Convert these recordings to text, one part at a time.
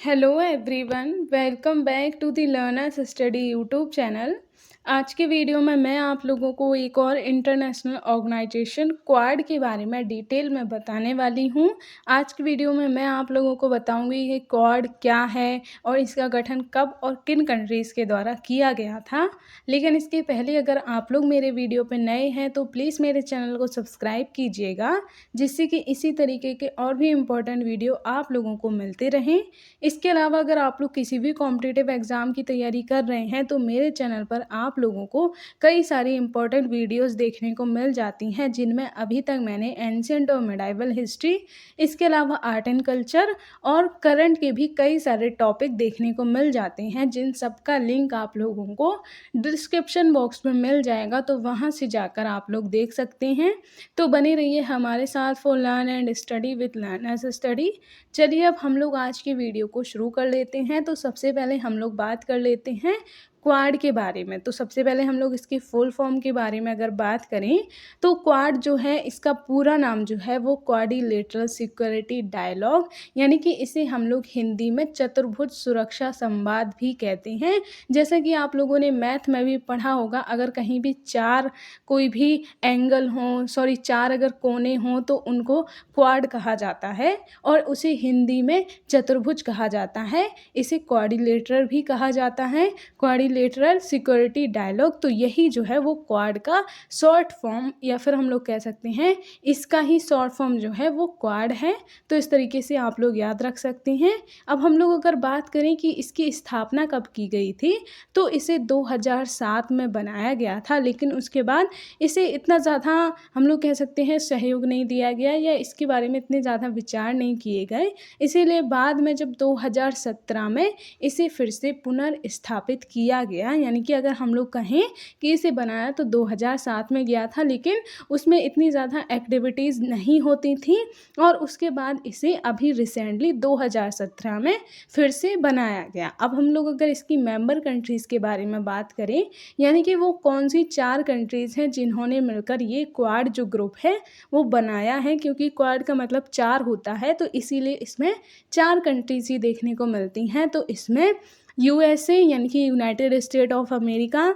Hello everyone, welcome back to the learners study YouTube channel. आज के video में मैं आप लोगों को एक और इंटरनेशनल ऑर्गेनाइजेशन क्वाड के बारे में डिटेल में बताने वाली हूँ। आज की वीडियो में मैं आप लोगों को बताऊंगी कि क्वाड क्या है और इसका गठन कब और किन कंट्रीज़ के द्वारा किया गया था। लेकिन इसके पहले अगर आप लोग मेरे वीडियो पर नए हैं तो प्लीज़ मेरे चैनल को सब्सक्राइब कीजिएगा, जिससे कि इसी तरीके के और भी इम्पोर्टेंट वीडियो आप लोगों को मिलते रहें। इसके अलावा अगर आप लोग किसी भी कॉम्पिटिटिव एग्ज़ाम की तैयारी कर रहे हैं तो मेरे चैनल पर आप लोगों को कई सारी इंपॉर्टेंट वीडियोस देखने को मिल जाती हैं, जिनमें अभी तक मैंने एंशिएंट और मिडाइवल हिस्ट्री, इसके अलावा आर्ट एंड कल्चर और करंट के भी कई सारे टॉपिक देखने को मिल जाते हैं, जिन सब का लिंक आप लोगों को डिस्क्रिप्शन बॉक्स में मिल जाएगा, तो वहाँ से जाकर आप लोग देख सकते हैं। तो बने रहिए हमारे साथ for learn and study with learners study. चलिए अब हम लोग आज की वीडियो को शुरू कर लेते हैं। तो सबसे पहले हम लोग बात कर लेते हैं क्वाड के बारे में। तो सबसे पहले हम लोग इसकी फुल फॉर्म के बारे में अगर बात करें तो क्वाड जो है, इसका पूरा नाम जो है वो क्वाड्रिलेटरल सिक्योरिटी डायलॉग, यानी कि इसे हम लोग हिंदी में चतुर्भुज सुरक्षा संवाद भी कहते हैं। जैसा कि आप लोगों ने मैथ में भी पढ़ा होगा, अगर कहीं भी चार कोई भी एंगल हो, चार अगर कोने हों तो उनको क्वाड कहा जाता है और उसे हिंदी में चतुर्भुज कहा जाता है। इसे क्वाड्रिलेटरल भी कहा जाता है, क्वाड्रिलेटरल सिक्योरिटी डायलॉग। तो यही जो है वो क्वाड का शॉर्ट फॉर्म, या फिर हम लोग कह सकते हैं इसका ही शॉर्ट फॉर्म जो है वो क्वाड है। तो इस तरीके से आप लोग याद रख सकते हैं। अब हम लोग अगर बात करें कि इसकी स्थापना कब की गई थी, तो इसे 2007 में बनाया गया था, लेकिन उसके बाद इसे इतना ज़्यादा हम लोग कह सकते हैं सहयोग नहीं दिया गया, या इसके बारे में इतने ज़्यादा विचार नहीं किए गए। इसीलिए बाद में जब 2017 में इसे फिर से पुनर्स्थापित किया गया, यानी कि अगर हम लोग कहें कि इसे बनाया तो 2007 में गया था, लेकिन उसमें इतनी ज़्यादा एक्टिविटीज़ नहीं होती थी, और उसके बाद इसे अभी रिसेंटली 2017 में फिर से बनाया गया। अब हम लोग अगर इसकी मेंबर कंट्रीज़ के बारे में बात करें, यानी कि वो कौन सी 4 कंट्रीज़ हैं जिन्होंने मिलकर ये क्वाड जो ग्रुप है वो बनाया है, क्योंकि क्वाड का मतलब 4 होता है, तो इसीलिए इसमें 4 कंट्रीज़ ही देखने को मिलती हैं। तो इसमें यूएसए यानी कि United state of America,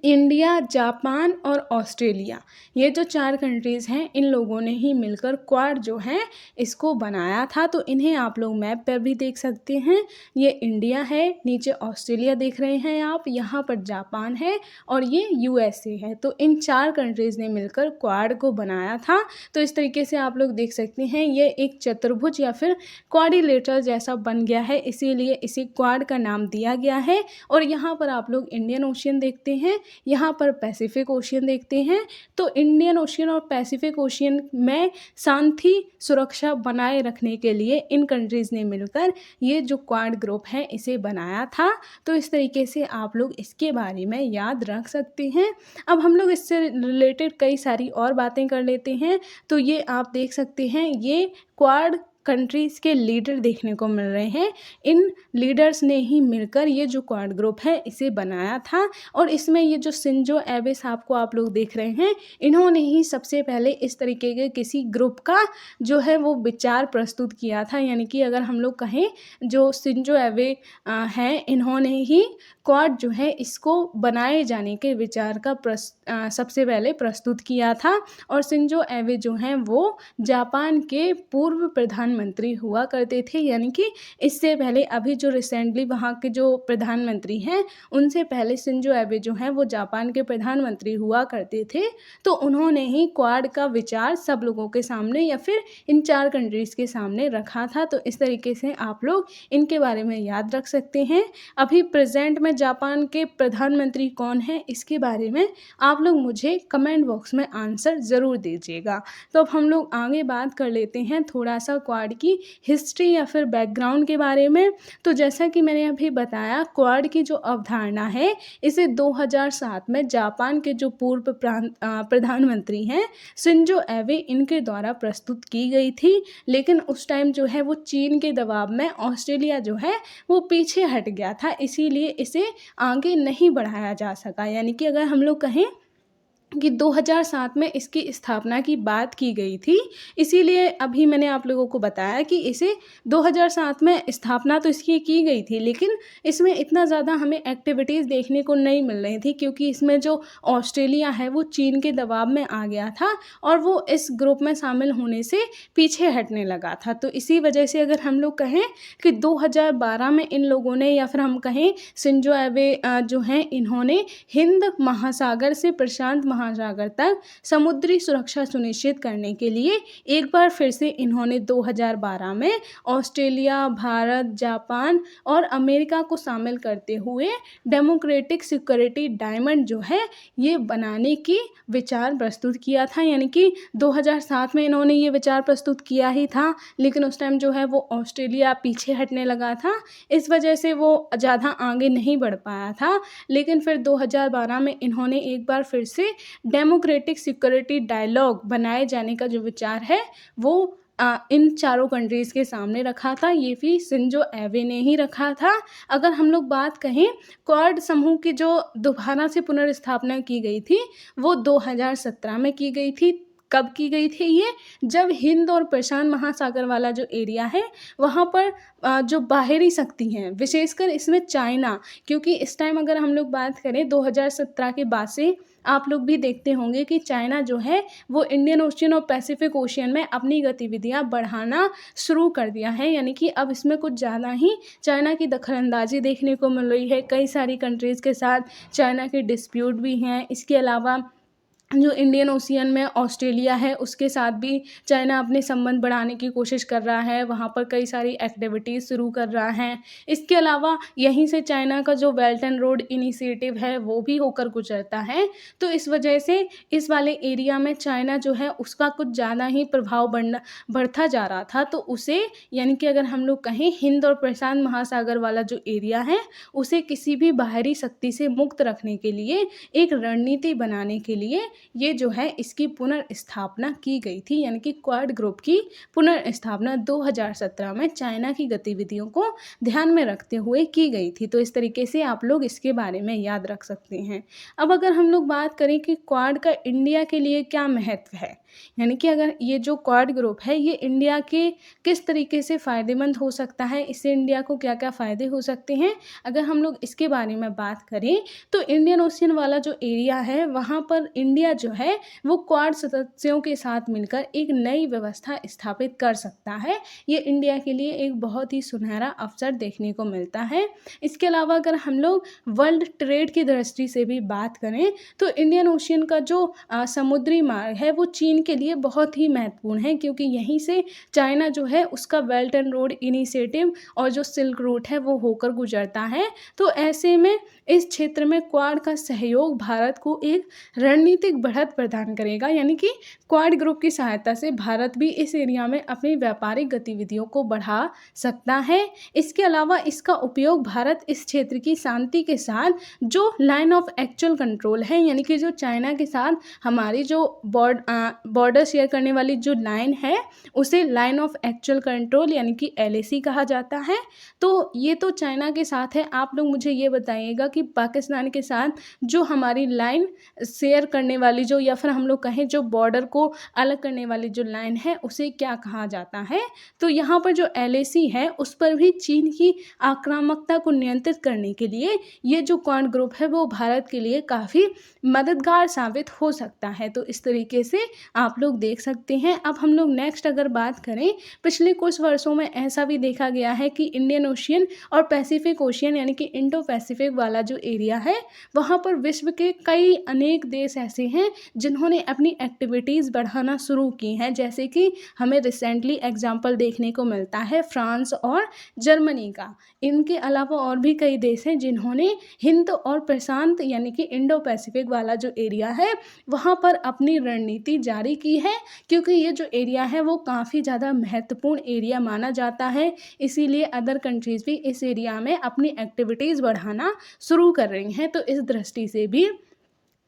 India, Japan और ऑस्ट्रेलिया, ये जो 4 कंट्रीज़ हैं, इन लोगों ने ही मिलकर क्वाड जो है इसको बनाया था। तो इन्हें आप लोग मैप पर भी देख सकते हैं। ये इंडिया है, नीचे ऑस्ट्रेलिया देख रहे हैं आप, यहाँ पर जापान है और ये यूएसए है। तो इन 4 कंट्रीज़ ने मिलकर क्वाड को बनाया था। तो इस तरीके से आप लोग देख सकते हैं, ये एक चतुर्भुज या फिर क्वाड्रिलेटरल जैसा बन गया है, इसीलिए इसे क्वाड का नाम दिया गया है। और यहाँ पर आप लोग इंडियन ओशियन देखते हैं, यहाँ पर पैसिफिक ओशियन देखते हैं। तो इंडियन ओशियन और पैसिफिक ओशियन में शांति सुरक्षा बनाए रखने के लिए इन कंट्रीज़ ने मिलकर ये जो क्वाड ग्रुप है इसे बनाया था। तो इस तरीके से आप लोग इसके बारे में याद रख सकते हैं। अब हम लोग इससे रिलेटेड कई सारी और बातें कर लेते हैं। तो ये आप देख सकते हैं, ये क्वाड कंट्रीज़ के लीडर देखने को मिल रहे हैं। इन लीडर्स ने ही मिलकर ये जो क्वाड ग्रुप है इसे बनाया था। और इसमें ये जो शिंजो एबे साहब को आप लोग देख रहे हैं, इन्होंने ही सबसे पहले इस तरीके के किसी ग्रुप का जो है वो विचार प्रस्तुत किया था। यानी कि अगर हम लोग कहें, जो शिंजो एबे हैं, इन्होंने ही क्वाड जो है इसको बनाए जाने के विचार का सबसे पहले प्रस्तुत किया था। और शिंजो एबे जो हैं वो जापान के पूर्व प्रधानमंत्री हुआ करते थे, यानी कि इससे पहले अभी जो रिसेंटली वहाँ के जो प्रधानमंत्री हैं, उनसे पहले शिंजो एबे जो हैं वो जापान के प्रधानमंत्री हुआ करते थे। तो उन्होंने ही क्वाड का विचार सब लोगों के सामने या फिर इन 4 कंट्रीज़ के सामने रखा था। तो इस तरीके से आप लोग इनके बारे में याद रख सकते हैं। अभी प्रेजेंट में जापान के प्रधानमंत्री कौन है, इसके बारे में आप लोग मुझे कमेंट बॉक्स में आंसर ज़रूर दीजिएगा। तो अब हम लोग आगे बात कर लेते हैं थोड़ा सा क्वाड की हिस्ट्री या फिर बैकग्राउंड के बारे में। तो जैसा कि मैंने अभी बताया, क्वाड की जो अवधारणा है इसे 2007 में जापान के जो पूर्व प्रधानमंत्री हैं शिंजो एबे, इनके द्वारा प्रस्तुत की गई थी। लेकिन उस टाइम जो है वो चीन के दबाव में ऑस्ट्रेलिया जो है वो पीछे हट गया था, इसीलिए इसे आगे नहीं बढ़ाया जा सका। यानी कि अगर हम लोग कहें कि 2007 में इसकी स्थापना की बात की गई थी। इसीलिए अभी मैंने आप लोगों को बताया कि इसे 2007 में स्थापना तो इसकी की गई थी, लेकिन इसमें इतना ज़्यादा हमें एक्टिविटीज़ देखने को नहीं मिल रही थी, क्योंकि इसमें जो ऑस्ट्रेलिया है वो चीन के दबाव में आ गया था और वो इस ग्रुप में शामिल होने से पीछे हटने लगा था। तो इसी वजह से अगर हम लोग कहें कि 2012 में इन लोगों ने, या फिर हम कहें शिंजो एबे जो हैं, इन्होंने हिंद महासागर से प्रशांत महासागर तक समुद्री सुरक्षा सुनिश्चित करने के लिए एक बार फिर से इन्होंने 2012 में ऑस्ट्रेलिया, भारत, जापान और अमेरिका को शामिल करते हुए डेमोक्रेटिक सिक्योरिटी डायमंड जो है ये बनाने की विचार प्रस्तुत किया था। यानी कि 2007 में इन्होंने ये विचार प्रस्तुत किया ही था, लेकिन उस टाइम जो है वो ऑस्ट्रेलिया पीछे हटने लगा था, इस वजह से वो ज़्यादा आगे नहीं बढ़ पाया था। लेकिन फिर 2012 में इन्होंने एक बार फिर से डेमोक्रेटिक सिक्योरिटी डायलॉग बनाए जाने का जो विचार है वो इन चारों कंट्रीज़ के सामने रखा था। ये भी शिंजो एबे ने ही रखा था। अगर हम लोग बात कहें, क्वाड समूह की जो दोबारा से पुनर्स्थापना की गई थी वो 2017 में की गई थी। कब की गई थी ये? जब हिंद और प्रशांत महासागर वाला जो एरिया है वहाँ पर जो बाहरी शक्ति हैं, विशेषकर इसमें चाइना, क्योंकि इस टाइम अगर हम लोग बात करें 2017 के बाद से आप लोग भी देखते होंगे कि चाइना जो है वो इंडियन ओशियन और पैसिफिक ओशियन में अपनी गतिविधियां बढ़ाना शुरू कर दिया है। यानी कि अब इसमें कुछ ज़्यादा ही चाइना की दखलंदाजी देखने को मिल रही है। कई सारी कंट्रीज़ के साथ चाइना के डिस्प्यूट भी हैं। इसके अलावा जो इंडियन ओशियन में ऑस्ट्रेलिया है उसके साथ भी चाइना अपने संबंध बढ़ाने की कोशिश कर रहा है, वहाँ पर कई सारी एक्टिविटीज़ शुरू कर रहा है। इसके अलावा यहीं से चाइना का जो बेल्ट एंड रोड इनिशिएटिव है वो भी होकर गुजरता है। तो इस वजह से इस वाले एरिया में चाइना जो है उसका कुछ ज़्यादा ही प्रभाव बढ़ता जा रहा था। तो उसे, यानी कि अगर हम लोग कहें, हिंद और प्रशांत महासागर वाला जो एरिया है उसे किसी भी बाहरी शक्ति से मुक्त रखने के लिए, एक रणनीति बनाने के लिए ये जो है इसकी पुनर्स्थापना की गई थी। यानी कि क्वाड ग्रुप की पुनर्स्थापना 2017 में चाइना की गतिविधियों को ध्यान में रखते हुए की गई थी। तो इस तरीके से आप लोग इसके बारे में याद रख सकते हैं। अब अगर हम लोग बात करें कि क्वाड का इंडिया के लिए क्या महत्व है, यानी कि अगर ये जो क्वाड ग्रुप है ये इंडिया के किस तरीके से फ़ायदेमंद हो सकता है, इससे इंडिया को क्या क्या फ़ायदे हो सकते हैं, अगर हम लोग इसके बारे में बात करें तो इंडियन ओशियन वाला जो एरिया है वहाँ पर इंडिया जो है वो क्वाड सदस्यों के साथ मिलकर एक नई व्यवस्था स्थापित कर सकता है। ये इंडिया के लिए एक बहुत ही सुनहरा अवसर देखने को मिलता है। इसके अलावा अगर हम लोग वर्ल्ड ट्रेड की दृष्टि से भी बात करें तो इंडियन ओशियन का जो समुद्री मार्ग है वो चीन के लिए बहुत ही महत्वपूर्ण है, क्योंकि यहीं से चाइना जो है उसका बेल्ट एंड रोड इनिशिएटिव और जो सिल्क रूट है वो होकर गुजरता है। तो ऐसे में इस क्षेत्र में क्वाड का सहयोग भारत को एक रणनीतिक बढ़त प्रदान करेगा। यानी कि क्वाड ग्रुप की सहायता से भारत भी इस एरिया में अपनी व्यापारिक गतिविधियों को बढ़ा सकता है। इसके अलावा इसका उपयोग भारत इस क्षेत्र की शांति के साथ जो लाइन ऑफ एक्चुअल कंट्रोल है, यानी कि जो चाइना के साथ हमारी जो बॉर्डर शेयर करने वाली जो लाइन है उसे लाइन ऑफ एक्चुअल कंट्रोल यानी कि LAC कहा जाता है। तो ये तो चाइना के साथ है। आप लोग मुझे ये बताइएगा कि पाकिस्तान के साथ जो हमारी लाइन शेयर करने वाली जो, या फिर हम लोग कहें जो बॉर्डर को अलग करने वाली जो लाइन है उसे क्या कहा जाता है। तो यहाँ पर जो LAC है उस पर भी चीन की आक्रामकता को नियंत्रित करने के लिए ये जो क्वाड ग्रुप है वो भारत के लिए काफ़ी मददगार साबित हो सकता है। तो इस तरीके से आप लोग देख सकते हैं। अब हम लोग नेक्स्ट अगर बात करें, पिछले कुछ वर्षों में ऐसा भी देखा गया है कि इंडियन ओशियन और पैसिफिक ओशियन यानी कि इंडो पैसिफिक वाला जो एरिया है वहाँ पर विश्व के कई अनेक देश ऐसे हैं जिन्होंने अपनी एक्टिविटीज़ बढ़ाना शुरू की हैं। जैसे कि हमें रिसेंटली एग्जाम्पल देखने को मिलता है फ्रांस और जर्मनी का। इनके अलावा और भी कई देश हैं जिन्होंने हिंद और प्रशांत यानी कि इंडो पैसिफिक वाला जो एरिया है वहाँ पर अपनी रणनीति जारी की है, क्योंकि ये जो एरिया है वो काफ़ी ज़्यादा महत्वपूर्ण एरिया माना जाता है। इसीलिए अदर कंट्रीज़ भी इस एरिया में अपनी एक्टिविटीज़ बढ़ाना शुरू कर रही हैं। तो इस दृष्टि से भी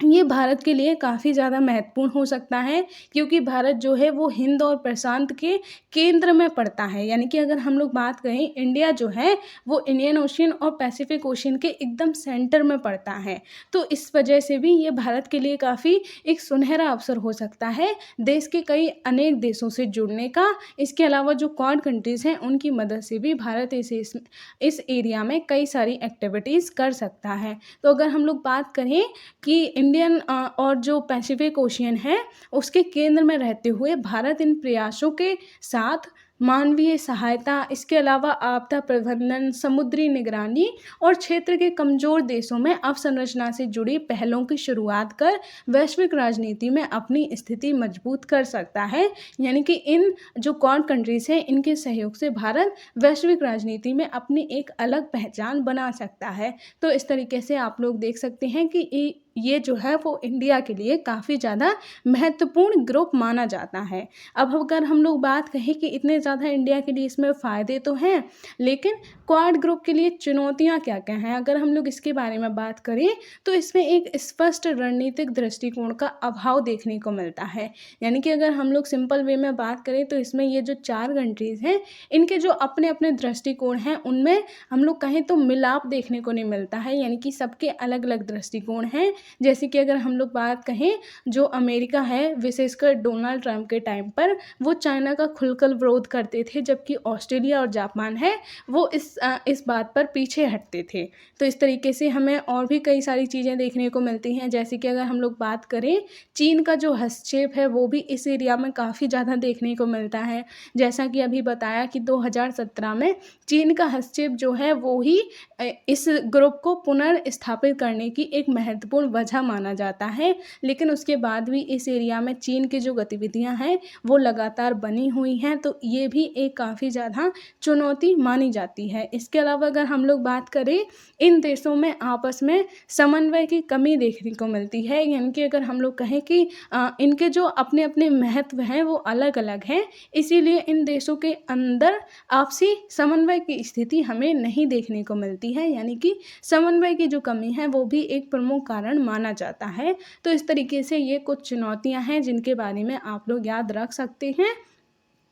ये भारत के लिए काफ़ी ज़्यादा महत्वपूर्ण हो सकता है, क्योंकि भारत जो है वो हिंद और प्रशांत के केंद्र में पड़ता है। यानी कि अगर हम लोग बात करें, इंडिया जो है वो इंडियन ओशियन और पैसिफिक ओशियन के एकदम सेंटर में पड़ता है। तो इस वजह से भी ये भारत के लिए काफ़ी एक सुनहरा अवसर हो सकता है देश के कई अनेक देशों से जुड़ने का। इसके अलावा जो क्वाड कंट्रीज़ हैं उनकी मदद से भी भारत इस एरिया में कई सारी एक्टिविटीज़ कर सकता है। तो अगर हम लोग बात करें कि इंडियन और जो पैसिफिक ओशियन है उसके केंद्र में रहते हुए भारत इन प्रयासों के साथ मानवीय सहायता, इसके अलावा आपदा प्रबंधन, समुद्री निगरानी और क्षेत्र के कमज़ोर देशों में अवसंरचना से जुड़ी पहलों की शुरुआत कर वैश्विक राजनीति में अपनी स्थिति मजबूत कर सकता है। यानी कि इन जो क्वाड कंट्रीज़ हैं इनके सहयोग से भारत वैश्विक राजनीति में अपनी एक अलग पहचान बना सकता है। तो इस तरीके से आप लोग देख सकते हैं कि ये जो है वो इंडिया के लिए काफ़ी ज़्यादा महत्वपूर्ण ग्रुप माना जाता है। अब अगर हम लोग बात कहें कि इतने ज़्यादा इंडिया के लिए इसमें फ़ायदे तो हैं, लेकिन क्वाड ग्रुप के लिए चुनौतियाँ क्या-क्या हैं? अगर हम लोग इसके बारे में बात करें तो इसमें एक स्पष्ट रणनीतिक दृष्टिकोण का अभाव देखने को मिलता है। यानी कि अगर हम लोग सिंपल वे में बात करें तो इसमें ये जो 4 कंट्रीज़ हैं, इनके जो अपने-अपने दृष्टिकोण हैं उनमें हम लोग कहें तो मिलाप देखने को नहीं मिलता है। यानी कि सबके अलग-अलग दृष्टिकोण हैं। जैसे कि अगर हम लोग बात कहें, जो अमेरिका है विशेषकर डोनाल्ड ट्रंप के टाइम पर वो चाइना का खुलकर विरोध करते थे, जबकि ऑस्ट्रेलिया और जापान है वो इस बात पर पीछे हटते थे। तो इस तरीके से हमें और भी कई सारी चीज़ें देखने को मिलती हैं। जैसे कि अगर हम लोग बात करें, चीन का जो हस्तक्षेप है वो भी इस एरिया में काफ़ी ज़्यादा देखने को मिलता है। जैसा कि अभी बताया कि 2017 में चीन का हस्तक्षेप जो है वो ही इस ग्रुप को पुनर्स्थापित करने की एक महत्वपूर्ण वजह माना जाता है। लेकिन उसके बाद भी इस एरिया में चीन की जो गतिविधियां हैं वो लगातार बनी हुई हैं, तो ये भी एक काफ़ी ज़्यादा चुनौती मानी जाती है। इसके अलावा अगर हम लोग बात करें, इन देशों में आपस में समन्वय की कमी देखने को मिलती है। यानी कि अगर हम लोग कहें कि इनके जो अपने अपने महत्व हैं वो अलग अलग हैं, इसीलिए इन देशों के अंदर आपसी समन्वय की स्थिति हमें नहीं देखने को मिलती है। यानी कि समन्वय की जो कमी है वो भी एक प्रमुख कारण माना जाता है। तो इस तरीके से ये कुछ चुनौतियाँ हैं जिनके बारे में आप लोग याद रख सकते हैं।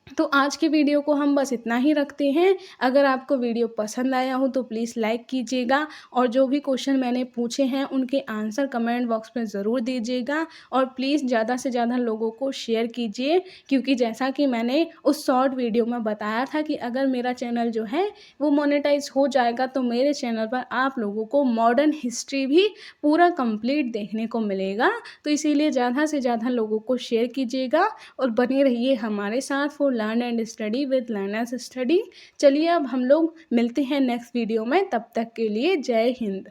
तो आज की वीडियो को हम बस इतना ही रखते हैं। अगर आपको वीडियो पसंद आया हो तो प्लीज़ लाइक कीजिएगा, और जो भी क्वेश्चन मैंने पूछे हैं उनके आंसर कमेंट बॉक्स में ज़रूर दीजिएगा, और प्लीज़ ज़्यादा से ज़्यादा लोगों को शेयर कीजिए, क्योंकि जैसा कि मैंने उस शॉर्ट वीडियो में बताया था कि अगर मेरा चैनल जो है वो मोनेटाइज हो जाएगा तो मेरे चैनल पर आप लोगों को मॉडर्न हिस्ट्री भी पूरा कंप्लीट देखने को मिलेगा। तो इसीलिए ज़्यादा से ज़्यादा लोगों को शेयर कीजिएगा और बने रहिए हमारे साथ for learn and study with learners study. चलिए अब हम लोग मिलते हैं नेक्स्ट वीडियो में, तब तक के लिए जय हिंद।